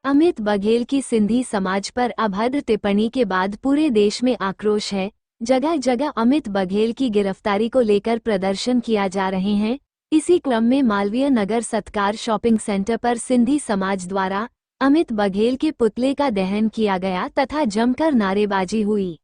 अमित बघेल की सिंधी समाज पर अभद्र टिप्पणी के बाद पूरे देश में आक्रोश है। जगह जगह अमित बघेल की गिरफ्तारी को लेकर प्रदर्शन किया जा रहे हैं। इसी क्रम में मालवीय नगर सत्कार शॉपिंग सेंटर पर सिंधी समाज द्वारा अमित बघेल के पुतले का दहन किया गया तथा जमकर नारेबाजी हुई।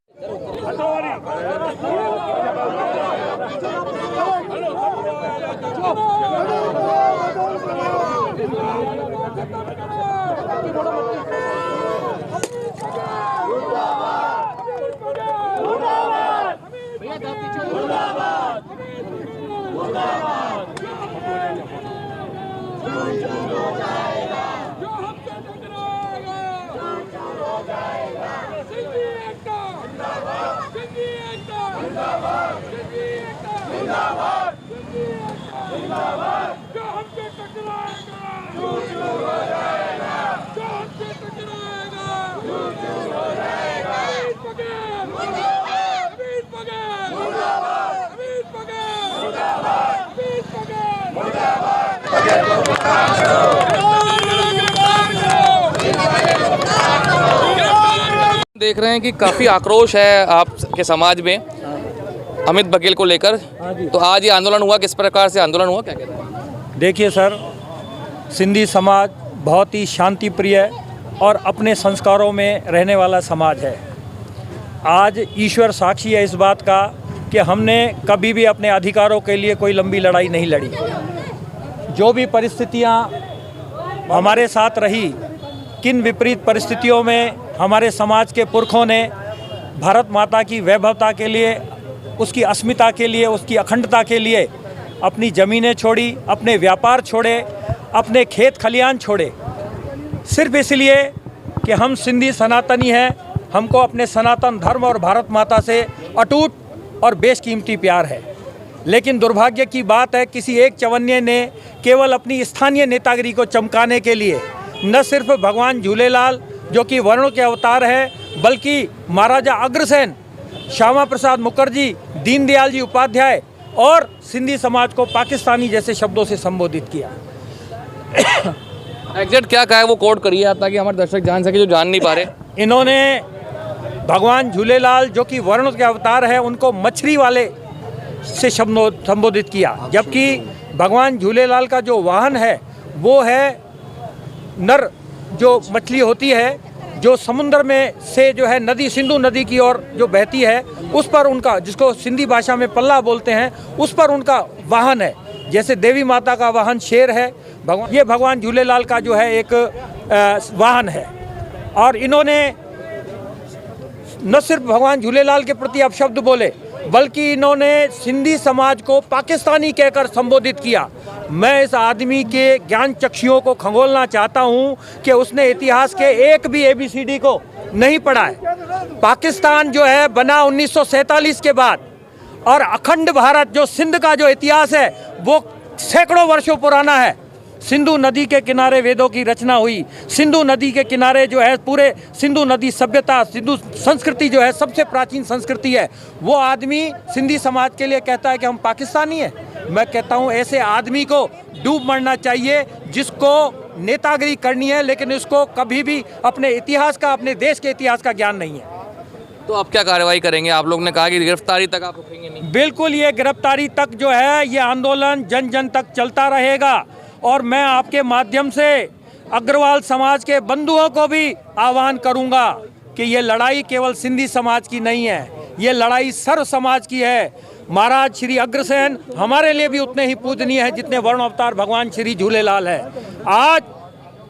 देख रहे हैं कि काफ़ी आक्रोश है आपके समाज में अमित बघेल को लेकर। तो आज ये आंदोलन हुआ, किस प्रकार से आंदोलन हुआ, क्या कहते हैं? देखिए सर, सिंधी समाज बहुत ही शांति प्रिय और अपने संस्कारों में रहने वाला समाज है। आज ईश्वर साक्षी है इस बात का कि हमने कभी भी अपने अधिकारों के लिए कोई लंबी लड़ाई नहीं लड़ी। जो भी परिस्थितियां हमारे साथ रही, किन विपरीत परिस्थितियों में हमारे समाज के पुरखों ने भारत माता की वैभवता के लिए, उसकी अस्मिता के लिए, उसकी अखंडता के लिए अपनी ज़मीनें छोड़ी, अपने व्यापार छोड़े, अपने खेत खलियान छोड़े, सिर्फ इसलिए कि हम सिंधी सनातनी हैं। हमको अपने सनातन धर्म और भारत माता से अटूट और बेशकीमती प्यार है। लेकिन दुर्भाग्य की बात है, किसी एक चवन्ने ने केवल अपनी स्थानीय नेतागिरी को चमकाने के लिए न सिर्फ भगवान झूलेलाल जो कि वर्णों के अवतार है, बल्कि महाराजा अग्रसेन, श्यामा प्रसाद मुखर्जी, दीनदयाल जी उपाध्याय और सिंधी समाज को पाकिस्तानी जैसे शब्दों से संबोधित किया। एग्जैक्ट क्या कहा है वो कोट करिए आप, ताकि हमारे दर्शक जान सके जो जान नहीं पा रहे। इन्होंने भगवान झूलेलाल जो कि वर्णों के अवतार है उनको मछली वाले से संबोधित किया, जबकि भगवान झूलेलाल का जो वाहन है वो है नर, जो मछली होती है जो समुद्र में से जो है नदी, सिंधु नदी की ओर जो बहती है, उस पर उनका, जिसको सिंधी भाषा में पल्ला बोलते हैं, उस पर उनका वाहन है। जैसे देवी माता का वाहन शेर है, ये भगवान झूलेलाल का जो है एक वाहन है। और इन्होंने न सिर्फ भगवान झूलेलाल के प्रति अपशब्द बोले, बल्कि इन्होंने सिंधी समाज को पाकिस्तानी कहकर संबोधित किया। मैं इस आदमी के ज्ञान चक्षुओं को खंगोलना चाहता हूं कि उसने इतिहास के एक भी ABCD को नहीं पढ़ा है। पाकिस्तान जो है बना 1947 के बाद, और अखंड भारत जो सिंध का जो इतिहास है वो सैकड़ों वर्षों पुराना है। सिंधु नदी के किनारे वेदों की रचना हुई। सिंधु नदी के किनारे जो है पूरे सिंधु नदी सभ्यता, सिंधु संस्कृति जो है सबसे प्राचीन संस्कृति है। वो आदमी सिंधी समाज के लिए कहता है कि हम पाकिस्तानी हैं। मैं कहता हूँ ऐसे आदमी को डूब मरना चाहिए, जिसको नेतागिरी करनी है लेकिन उसको कभी भी अपने इतिहास का, अपने देश के इतिहास का ज्ञान नहीं है। तो अब क्या कार्रवाई करेंगे? आप लोग ने कहा कि गिरफ्तारी तक आप रुकेंगे नहीं। बिल्कुल, ये गिरफ्तारी तक जो है ये आंदोलन जन जन तक चलता रहेगा। और मैं आपके माध्यम से अग्रवाल समाज के बंधुओं को भी आह्वान करूंगा कि ये लड़ाई केवल सिंधी समाज की नहीं है, ये लड़ाई सर्व समाज की है। महाराज श्री अग्रसेन हमारे लिए भी उतने ही पूजनीय है जितने वर्ण अवतार भगवान श्री झूलेलाल है। आज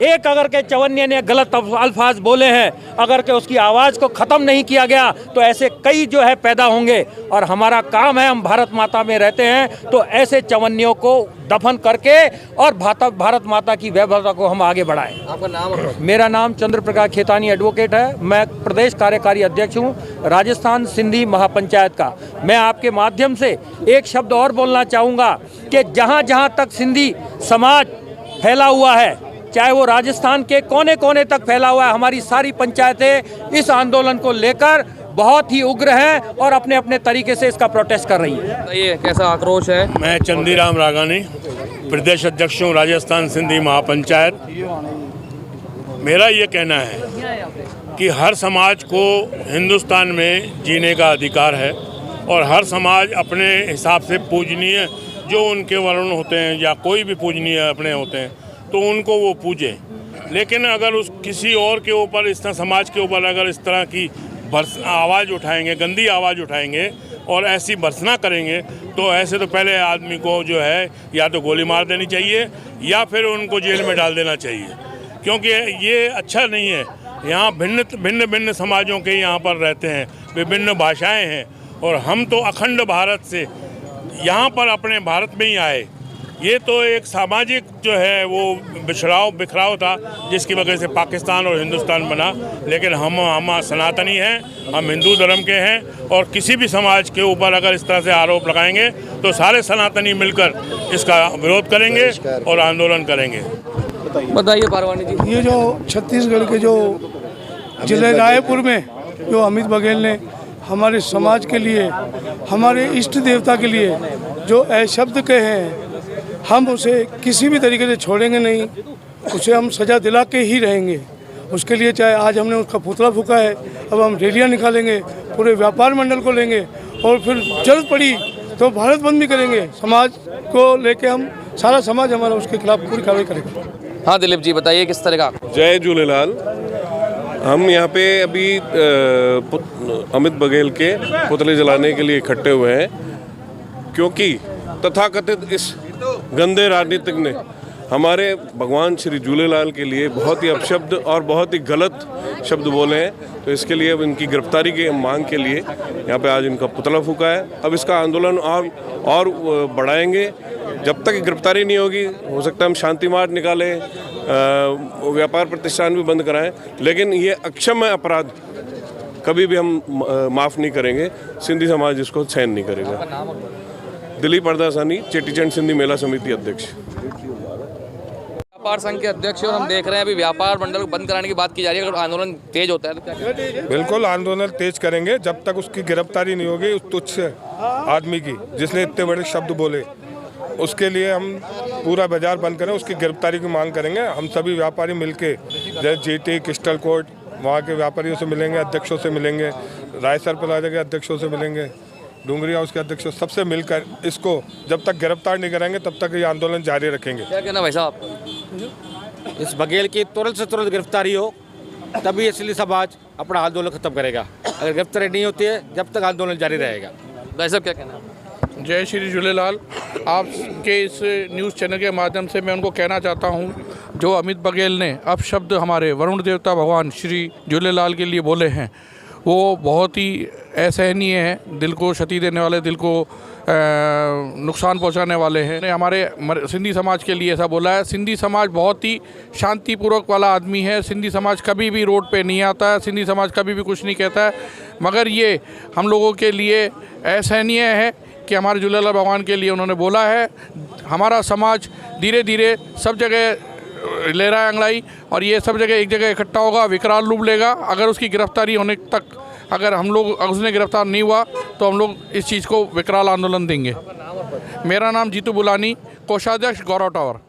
एक अगर के चवन्ने ने गलत अल्फाज बोले हैं, अगर के उसकी आवाज़ को ख़त्म नहीं किया गया तो ऐसे कई जो है पैदा होंगे। और हमारा काम है, हम भारत माता में रहते हैं तो ऐसे चवन्नियों को दफन करके और भारत माता की वैभवता को हम आगे बढ़ाएं। आपका नाम? मेरा नाम चंद्र प्रकाश खेतानी एडवोकेट है। मैं प्रदेश कार्यकारी अध्यक्ष हूँ राजस्थान सिंधी महापंचायत का। मैं आपके माध्यम से एक शब्द और बोलना चाहूँगा कि जहाँ जहाँ तक सिंधी समाज फैला हुआ है, चाहे वो राजस्थान के कोने कोने तक फैला हुआ है, हमारी सारी पंचायतें इस आंदोलन को लेकर बहुत ही उग्र हैं और अपने अपने तरीके से इसका प्रोटेस्ट कर रही है। ये कैसा आक्रोश है? मैं चंदीराम रागानी, प्रदेश अध्यक्ष हूँ राजस्थान सिंधी महापंचायत। मेरा ये कहना है कि हर समाज को हिंदुस्तान में जीने का अधिकार है और हर समाज अपने हिसाब से पूजनीय जो उनके वर्ण होते हैं या कोई भी पूजनीय अपने होते हैं तो उनको वो पूजे। लेकिन अगर उस किसी और के ऊपर इस तरह समाज के ऊपर अगर इस तरह की आवाज़ उठाएंगे, गंदी आवाज़ उठाएंगे और ऐसी भर्त्सना करेंगे तो ऐसे तो पहले आदमी को जो है या तो गोली मार देनी चाहिए या फिर उनको जेल में डाल देना चाहिए, क्योंकि ये अच्छा नहीं है। यहाँ भिन्न भिन्न समाजों के यहाँ पर रहते हैं, विभिन्न भाषाएं हैं और हम तो अखंड भारत से यहाँ पर अपने भारत में ही आए। ये तो एक सामाजिक जो है वो बिखराव था जिसकी वजह से पाकिस्तान और हिंदुस्तान बना, लेकिन हम सनातनी हैं, हम हिंदू धर्म के हैं और किसी भी समाज के ऊपर अगर इस तरह से आरोप लगाएंगे तो सारे सनातनी मिलकर इसका विरोध करेंगे और आंदोलन करेंगे। बताइए पारवानी जी। ये जो छत्तीसगढ़ के जो जिले रायपुर में जो अमित बघेल ने हमारे समाज के लिए, हमारे इष्ट देवता के लिए जो शब्द कहे हैं, हम उसे किसी भी तरीके से छोड़ेंगे नहीं, उसे हम सज़ा दिला के ही रहेंगे। उसके लिए चाहे आज हमने उसका पुतला फूका है, अब हम रैलियाँ निकालेंगे, पूरे व्यापार मंडल को लेंगे और फिर जरूरत पड़ी तो भारत बंद भी करेंगे। समाज को लेके हम सारा समाज हमारा उसके खिलाफ पूरी कार्रवाई करेगा। हाँ दिलीप जी बताइए किस तरह का। जय झूलेलाल। हम यहाँ पे अभी अमित बघेल के पुतले जलाने के लिए इकट्ठे हुए हैं क्योंकि तथाकथित इस गंदे राजनीतिक ने हमारे भगवान श्री झूलेलाल के लिए बहुत ही अपशब्द और बहुत ही गलत शब्द बोले हैं। तो इसके लिए अब इनकी गिरफ्तारी की मांग के लिए यहाँ पे आज इनका पुतला फूका है। अब इसका आंदोलन और बढ़ाएंगे। जब तक गिरफ्तारी नहीं होगी हो सकता है हम शांति मार्च निकालें, व्यापार प्रतिष्ठान भी बंद कराएं, लेकिन ये अक्षम्य अपराध कभी भी हम माफ़ नहीं करेंगे। सिंधी समाज इसको सहन नहीं करेगा। दिलीप अरदासानी, चेटीचंड सिंधी मेला समिति अध्यक्ष। व्यापार संघ के अध्यक्ष और हम देख रहे हैं अभी व्यापार मंडल को बंद कराने की बात की जा रही है। अगर आंदोलन तेज होता है तो क्या करेंगे? बिल्कुल आंदोलन तेज करेंगे जब तक उसकी गिरफ्तारी नहीं होगी उस तुच्छ आदमी की जिसने इतने बड़े शब्द बोले। उसके लिए हम पूरा बाजार बंद करें, उसकी गिरफ्तारी की मांग करेंगे। हम सभी व्यापारी मिलके जैसे जीटी, क्रिस्टल कोर्ट, वहाँ के व्यापारियों से मिलेंगे, अध्यक्षों से मिलेंगे, रायसर प्लाजा के अध्यक्षों से मिलेंगे, डूंगरी हाउस के अध्यक्षों, सबसे मिलकर इसको जब तक गिरफ्तार नहीं कराएंगे तब तक ये आंदोलन जारी रखेंगे। क्या कहना भाई साहब? इस बघेल की तुरंत से तुरंत गिरफ्तारी हो तभी असली समाज अपना आंदोलन खत्म करेगा। अगर गिरफ्तारी नहीं होती है जब तक आंदोलन जारी रहेगा। भाई साहब क्या कहना है? जय श्री झूलेलाल। आपके इस न्यूज़ चैनल के माध्यम से मैं उनको कहना चाहता हूँ, जो अमित बघेल ने अपशब्द हमारे वरुण देवता भगवान श्री झूलेलाल के लिए बोले हैं वो बहुत ही असहनीय है, दिल को क्षति देने वाले, दिल को नुकसान पहुंचाने वाले हैं। हमारे सिंधी समाज के लिए ऐसा बोला है। सिंधी समाज बहुत ही शांतिपूर्वक वाला आदमी है। सिंधी समाज कभी भी रोड पे नहीं आता है, सिंधी समाज कभी भी कुछ नहीं कहता है, मगर ये हम लोगों के लिए असहनीय है कि हमारे झूलेलाल भगवान के लिए उन्होंने बोला है। हमारा समाज धीरे धीरे सब जगह ले रहा है अंगड़ाई और ये सब जगह एक जगह इकट्ठा होगा, विकराल रूप लेगा। अगर उसकी गिरफ्तारी होने तक अगर उसने गिरफ्तार नहीं हुआ तो हम लोग इस चीज़ को विकराल आंदोलन देंगे। मेरा नाम जीतू बुलानी, कोषाध्यक्ष गौरव टावर।